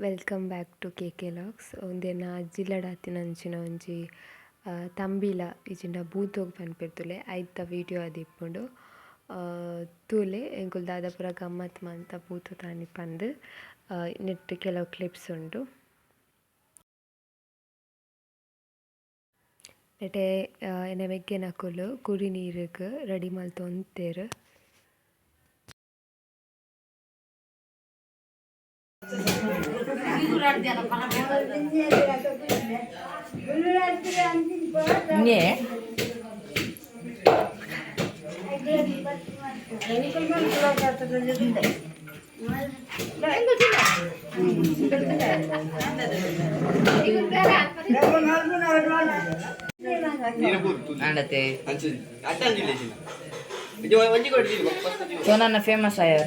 Welcome back to KK logs. ಒಂದೇನ ಅಜ್ಜಿಲಡಾತಿನಂಚಿನ ಒಂಜಿ ತಂಬಿಲ ಇಜಿಂಡ ಬೂತೋಗ್ ಪನ್ಪಿರ್ತುಲೆ ಐತ ವಿಡಿಯೋ ಆದಿಪ್ಪುಂಡು ತೂಲೆ ಎಂಕುಲು ದಾದ ಪೂರ ಗಮ್ಮತ್ ಮಂತ ಬೂತು ತಾನಿ ಪಂದ್ ನೆಟ್ ಕೆಲವು ಕ್ಲಿಪ್ಸ್ ಉಂಡು. ನೆಟೆ ಎನ್ನ ವೆಗ್ಗೆನಕುಲು ಕುಡಿ ನೀರುಗ್ ರೆಡಿ ಮಲ್ತೊಂತೇರು. ಸೋನನ್ನ ಫೇಮಸ್ ಆಯರ್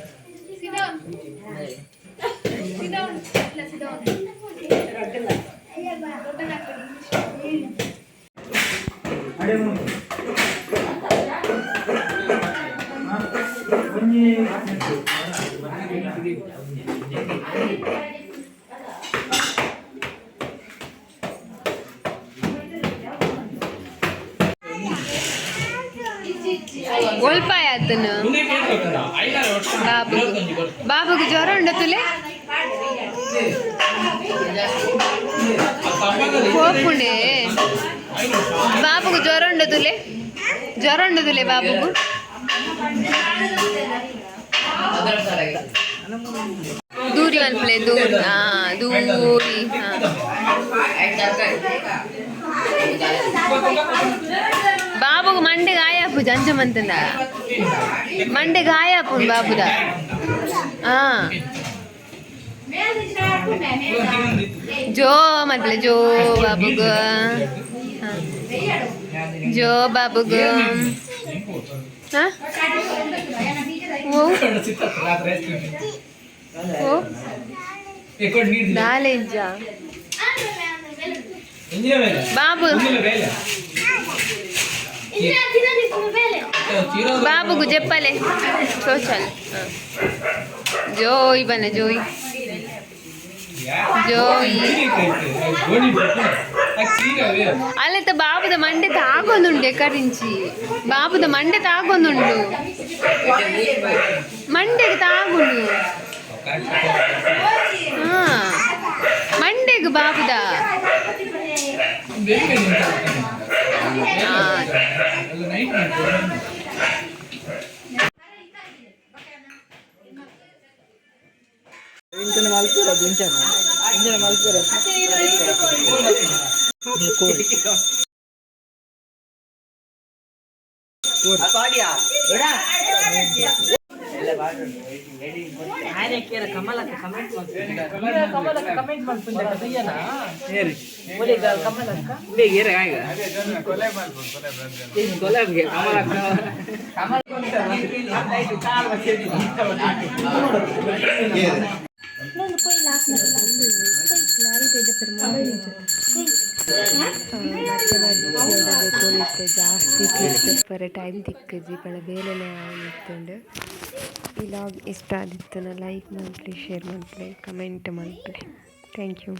ಒಲ್ಪಾಯತನು ಬಾಬುಗೆ ಜ್ವರ ಉಂಡತುಲೆ ಹೋಪುಂಡೆ ಬಾಬುಗೆ ಜ್ವರ ಉಂಡತುಲೆ ಬಾಬುಗು ದೂರಿ ಅನ್ಪ್ಲೆ ದೂರಿ ಬಾಬುಗು ಮಂಡೆ ಗಾಯಪು ಜಂಜಮಂತಂದ ಮಂಡೆ ಗಾಯಪು ಬಾಬುದ ಜೋ ಮತ್ಲೆ ಜೋ ಬಾಬುಗು ಜೋ ಬಾಬುಗು ನಾಲೆಂಜ ಬಾಬು బాబుకు చెప్పలే సోషల్ జోయ్ బనే జోయ్ ಅಲ್ಲತ್ತ ಬಾಬುದ ಮಂಡೆ ತಾಗೊಂದುಂಡು ಎಕరించి ಬಾಬುದ ಮಂಡೆ ತಾಗೊಂದುಂಡು ಮಂಡೆಗೆ ತಾಗುಂಡು ಮಂಡೆಗೆ ಬಾಬುದ ಜಾಸ್ತಿ ಕ್ಲಿಪ್ ಟೈಮ್ ತಿಕ್ಕಜಿ ಬಳ ಬೇಲೆನೆ ಆಗುತ್ತುಂಡು. ಈ ಲಾಗ್ ಇಷ್ಟ ಆದಿತ್ತು ಲೈಕ್ ಮಾಡ್ಲಿ, ಶೇರ್ ಮಾಡ್ಲಿ, ಕಮೆಂಟ್ ಮಾಡ್ಲಿ. Thank you.